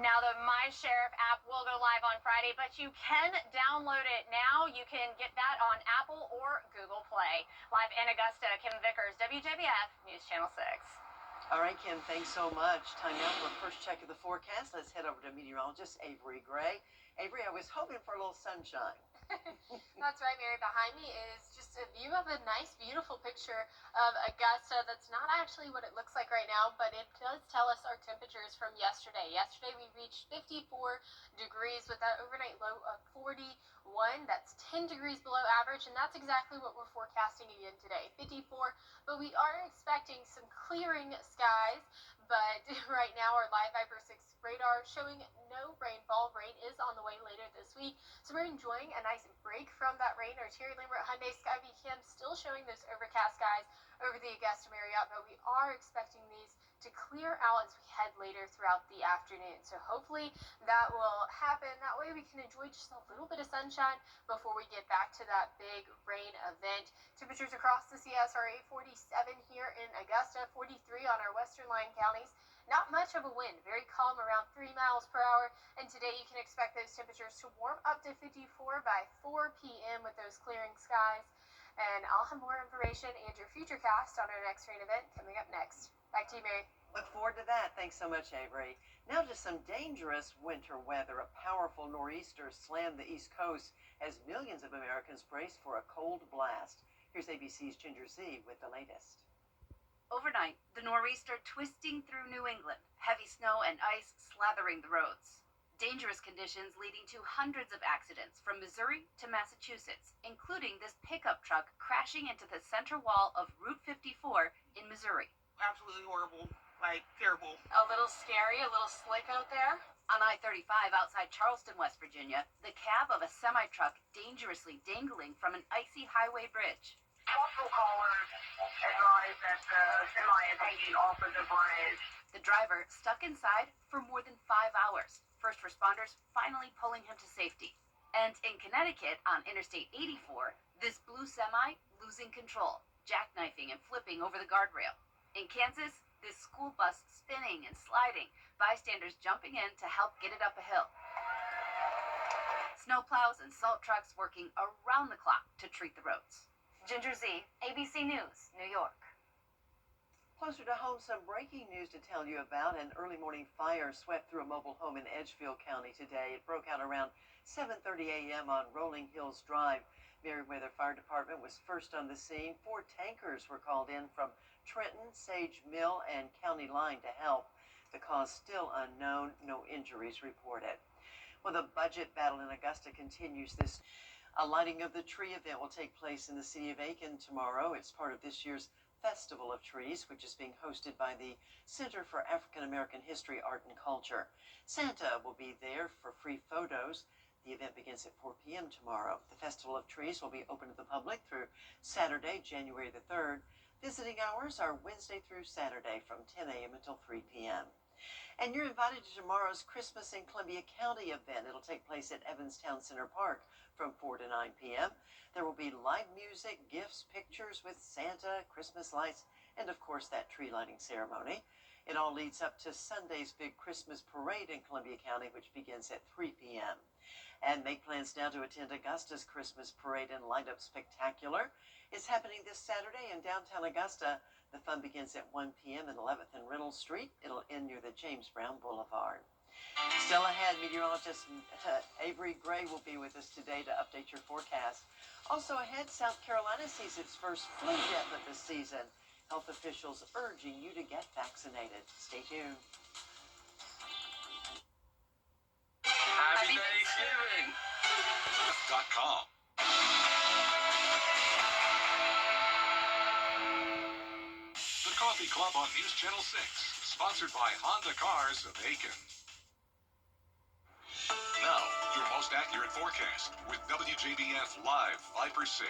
Now, the My Sheriff app will go live on Friday, but you can download it now. You can get that on Apple or Google Play. Live in Augusta, Kim Vickers, WJBF News Channel 6. All right, Kim, thanks so much. Time now for a first check of the forecast. Let's head over to meteorologist Avery Gray. Avery, I was hoping for a little sunshine. That's right, Mary. Behind me is just a view of a nice, beautiful picture of Augusta. That's not actually what it looks like right now, but it does tell us our temperatures from yesterday. Yesterday we reached 54 degrees with that overnight low of 41. That's 10 degrees below average, and that's exactly what we're forecasting again today, 54. But we are expecting some clearing skies. But right now our live Viper 6 radar showing no rainfall. Rain is on the way later this week. So we're enjoying a nice break from that rain. Our Terry Lambert Hyundai Skyview cam still showing those overcast skies over the Augusta Marriott, but we are expecting these to clear out as we head later throughout the afternoon. So hopefully that will happen. That way we can enjoy just a little bit of sunshine before we get back to that big rain event. Temperatures across the CS are 47 here in Augusta, 43 on our western line counties. Not much of a wind, very calm around 3 miles per hour. And today you can expect those temperatures to warm up to 54 by 4 p.m. with those clearing skies. And I'll have more information and your future cast on our next rain event coming up next. Back to you, Mary. Look forward to that. Thanks so much, Avery. Now to some dangerous winter weather. A powerful nor'easter slammed the East Coast as millions of Americans brace for a cold blast. Here's ABC's Ginger Z with the latest. Overnight, the nor'easter twisting through New England, heavy snow and ice slathering the roads. Dangerous conditions leading to hundreds of accidents from Missouri to Massachusetts, including this pickup truck crashing into the center wall of Route 54 in Missouri. Absolutely horrible, terrible. A little scary, a little slick out there. On I-35 outside Charleston, West Virginia, the cab of a semi-truck dangerously dangling from an icy highway bridge. Multiple callers advised that the semi is hanging off of the bridge. The driver stuck inside for more than 5 hours. First responders finally pulling him to safety. And in Connecticut, on Interstate 84, this blue semi losing control, jackknifing and flipping over the guardrail. In Kansas, this school bus spinning and sliding, bystanders jumping in to help get it up a hill. Snowplows and salt trucks working around the clock to treat the roads. Ginger Z, ABC News, New York. Closer to home, some breaking news to tell you about. An early morning fire swept through a mobile home in Edgefield County today. It broke out around 7:30 a.m. on Rolling Hills Drive. Meriwether Fire Department was first on the scene. 4 tankers were called in from Trenton, Sage Mill, and County Line to help. The cause still unknown. No injuries reported. Well, the budget battle in Augusta continues. A lighting of the tree event will take place in the city of Aiken tomorrow. It's part of this year's Festival of Trees, which is being hosted by the Center for African American History, Art, and Culture. Santa will be there for free photos. The event begins at 4 p.m. tomorrow. The Festival of Trees will be open to the public through Saturday, January the 3rd. Visiting hours are Wednesday through Saturday from 10 a.m. until 3 p.m. And you're invited to tomorrow's Christmas in Columbia County event. It'll take place at Evanstown Center Park from 4 to 9 p.m. There will be live music, gifts, pictures with Santa, Christmas lights, and of course that tree lighting ceremony. It all leads up to Sunday's big Christmas parade in Columbia County, which begins at 3 p.m. And make plans now to attend Augusta's Christmas parade and light up spectacular. It's happening this Saturday in downtown Augusta. The fun begins at 1 p.m. in 11th and Reynolds Street. It'll end near the James Brown Boulevard. Still ahead, meteorologist Avery Gray will be with us today to update your forecast. Also ahead, South Carolina sees its first flu death of the season. Health officials urging you to get vaccinated. Stay tuned. Happy Thanksgiving! .com. The Coffee Club on News Channel 6, sponsored by Honda Cars of Aiken. Now, your most accurate forecast with WJBF Live Viper 6.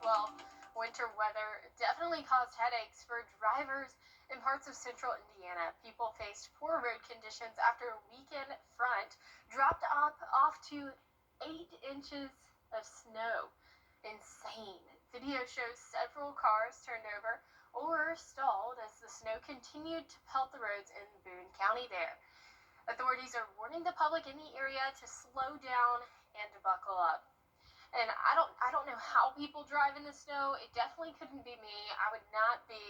Well, winter weather definitely caused headaches for drivers in parts of central Indiana. People faced poor road conditions after a weekend front dropped off to 8 inches of snow. Insane. Video shows several cars turned over or stalled as the snow continued to pelt the roads in Boone County there. Authorities are warning the public in the area to slow down and to buckle up. And I don't know how people drive in the snow. It definitely couldn't be me. I would not be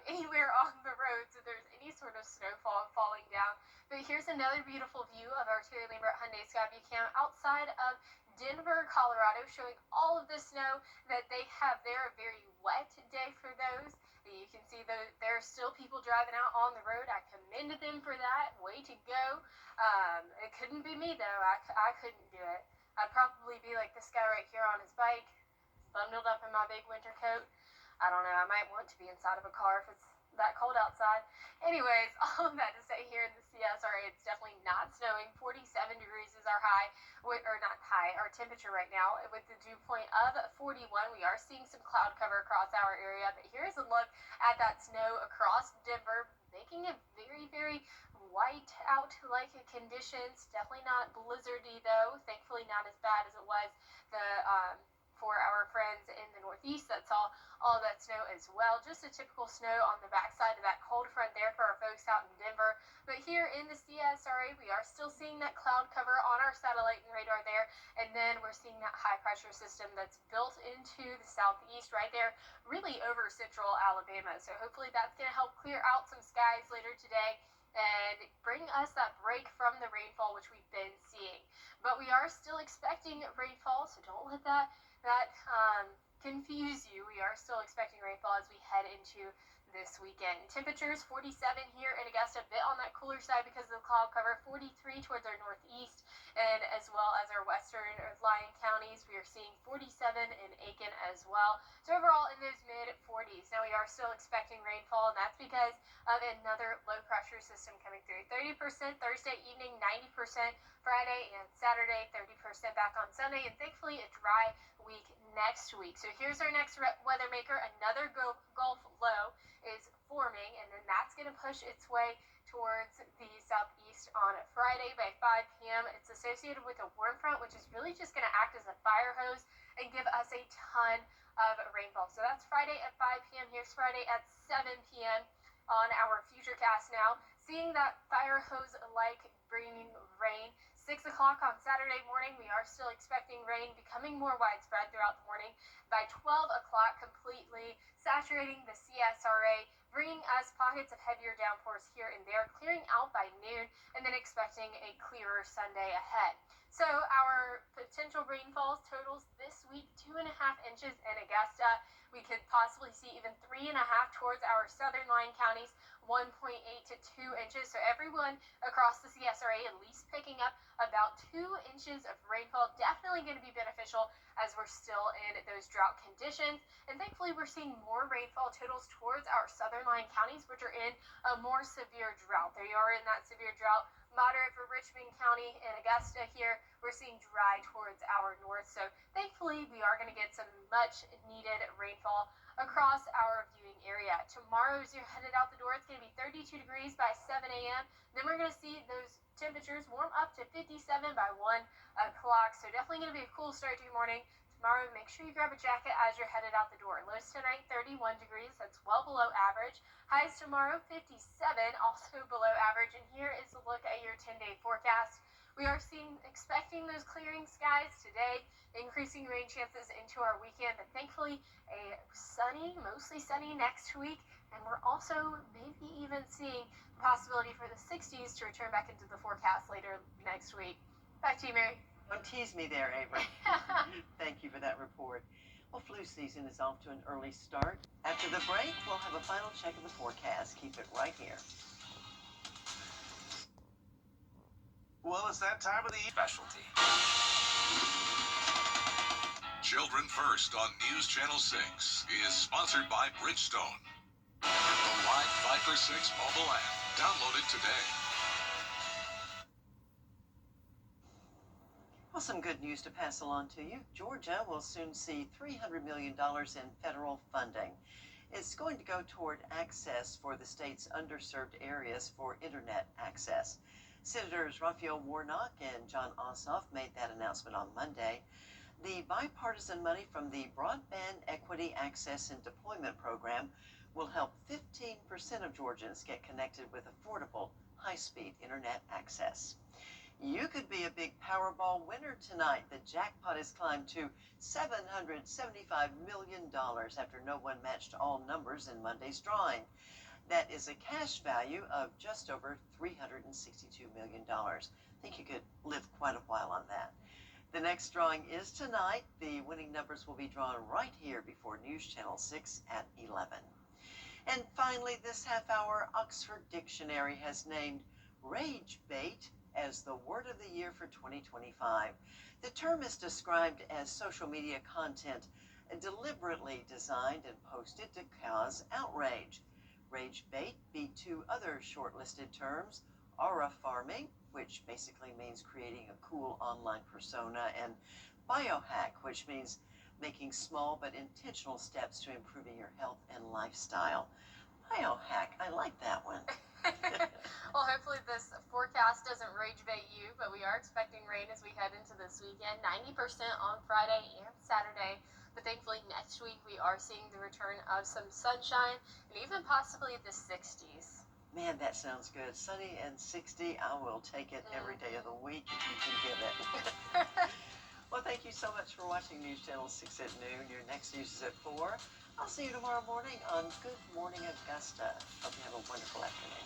anywhere on the roads if there's any sort of snowfall falling down. But here's another beautiful view of our Terry Lambert Hyundai Skyview Cam outside of Denver, Colorado, showing all of the snow that they have there. A very wet day for those. You can see there are still people driving out on the road. I commended them for that. Way to go. It couldn't be me, though. I couldn't do it. I'd probably be like this guy right here on his bike, bundled up in my big winter coat. I don't know, I might want to be inside of a car if it's that cold outside. Anyways, all of that to say here in the CSRA, it's definitely not snowing. 47 degrees is our high, or not high, our temperature right now. With the dew point of 41, we are seeing some cloud cover across our area. But here's a look at that snow across Denver, making it very, very white out like conditions. Definitely not blizzardy though. Thankfully not as bad as it was for our friends in the Northeast that saw all that snow as well. Just a typical snow on the backside of that cold front there for our folks out in Denver. But here in the CSRA, we are still seeing that cloud cover on our satellite and radar there. And then we're seeing that high pressure system that's built into the southeast right there, really over central Alabama. So hopefully that's going to help clear out some skies later today and bring us that break from the rainfall which we've been seeing. But we are still expecting rainfall, so don't let that confuse you. We are still expecting rainfall as we head into this weekend. Temperatures 47 here in Augusta, a bit on that cooler side because of the cloud cover, 43 towards our northeast, and as well as our western lying counties, we are seeing 47 in Aiken as well. So overall in those mid 40s. Now we are still expecting rainfall, and that's because of another low pressure system coming through. 30% Thursday evening, 90% Friday and Saturday, 30% back on Sunday, and thankfully a dry week next week. So here's our next weather maker. Another Gulf low is forming, and then that's going to push its way towards the southeast on Friday by 5 p.m. It's associated with a warm front, which is really just going to act as a fire hose and give us a ton of rainfall. So that's Friday at 5 p.m. Here's Friday at 7 p.m. on our futurecast now. Seeing that fire hose-like bringing rain. 6 o'clock on Saturday morning, we are still expecting rain becoming more widespread throughout the morning. By 12 o'clock, completely saturating the CSRA, bringing us pockets of heavier downpours here and there, clearing out by noon, and then expecting a clearer Sunday ahead. So our potential rainfall totals this week, 2.5 inches in Augusta. We could possibly see even 3.5 towards our southern line counties, 1.8 to 2 inches. So everyone across the CSRA at least picking up about 2 inches of rainfall. Definitely going to be beneficial as we're still in those drought conditions. And thankfully we're seeing more rainfall totals towards our southern line counties, which are in a more severe drought. They are in that severe drought. Moderate for Richmond County and Augusta here. We're seeing dry towards our north. So thankfully we are going to get some much needed rainfall across our viewing area. Tomorrow as you're headed out the door, it's going to be 32 degrees by 7 a.m. Then we're going to see those temperatures warm up to 57 by 1 o'clock. So definitely going to be a cool start to your morning. Tomorrow, make sure you grab a jacket as you're headed out the door. Lows tonight, 31 degrees. That's well below average. Highs tomorrow, 57, also below average. And here is a look at your 10-day forecast. We are expecting those clearing skies today, increasing rain chances into our weekend, but thankfully a sunny, mostly sunny next week. And we're also maybe even seeing the possibility for the 60s to return back into the forecast later next week. Back to you, Mary. Don't tease me there, Avery. Thank you for that report. Well, flu season is off to an early start. After the break, we'll have a final check of the forecast. Keep it right here. Well, it's that time of the specialty. Children First on News Channel 6 is sponsored by Bridgestone. The Live 5 for 6 mobile app. Download it today. Well, some good news to pass along to you. Georgia will soon see $300 million in federal funding. It's going to go toward access for the state's underserved areas for internet access. Senators Raphael Warnock and John Ossoff made that announcement on Monday. The bipartisan money from the Broadband Equity Access and Deployment Program will help 15% of Georgians get connected with affordable high-speed internet access. You could be a big Powerball winner tonight. The jackpot has climbed to $775 million after no one matched all numbers in Monday's drawing. That is a cash value of just over $362 million. I think you could live quite a while on that. The next drawing is tonight. The winning numbers will be drawn right here before News Channel 6 at 11. And finally, this half-hour Oxford Dictionary has named rage bait as the word of the year for 2025. The term is described as social media content deliberately designed and posted to cause outrage. Rage bait beat two other shortlisted terms, aura farming, which basically means creating a cool online persona, and biohack, which means making small but intentional steps to improving your health and lifestyle. Biohack, I like that one. Well, hopefully this forecast doesn't rage bait you, but we are expecting rain as we head into this weekend. 90% on Friday and Saturday. But thankfully next week we are seeing the return of some sunshine and even possibly the 60s. Man, that sounds good. Sunny and 60, I will take it every day of the week if you can give it. Well, thank you so much for watching News Channel 6 at noon. Your next news is at 4. I'll see you tomorrow morning on Good Morning Augusta. Hope you have a wonderful afternoon.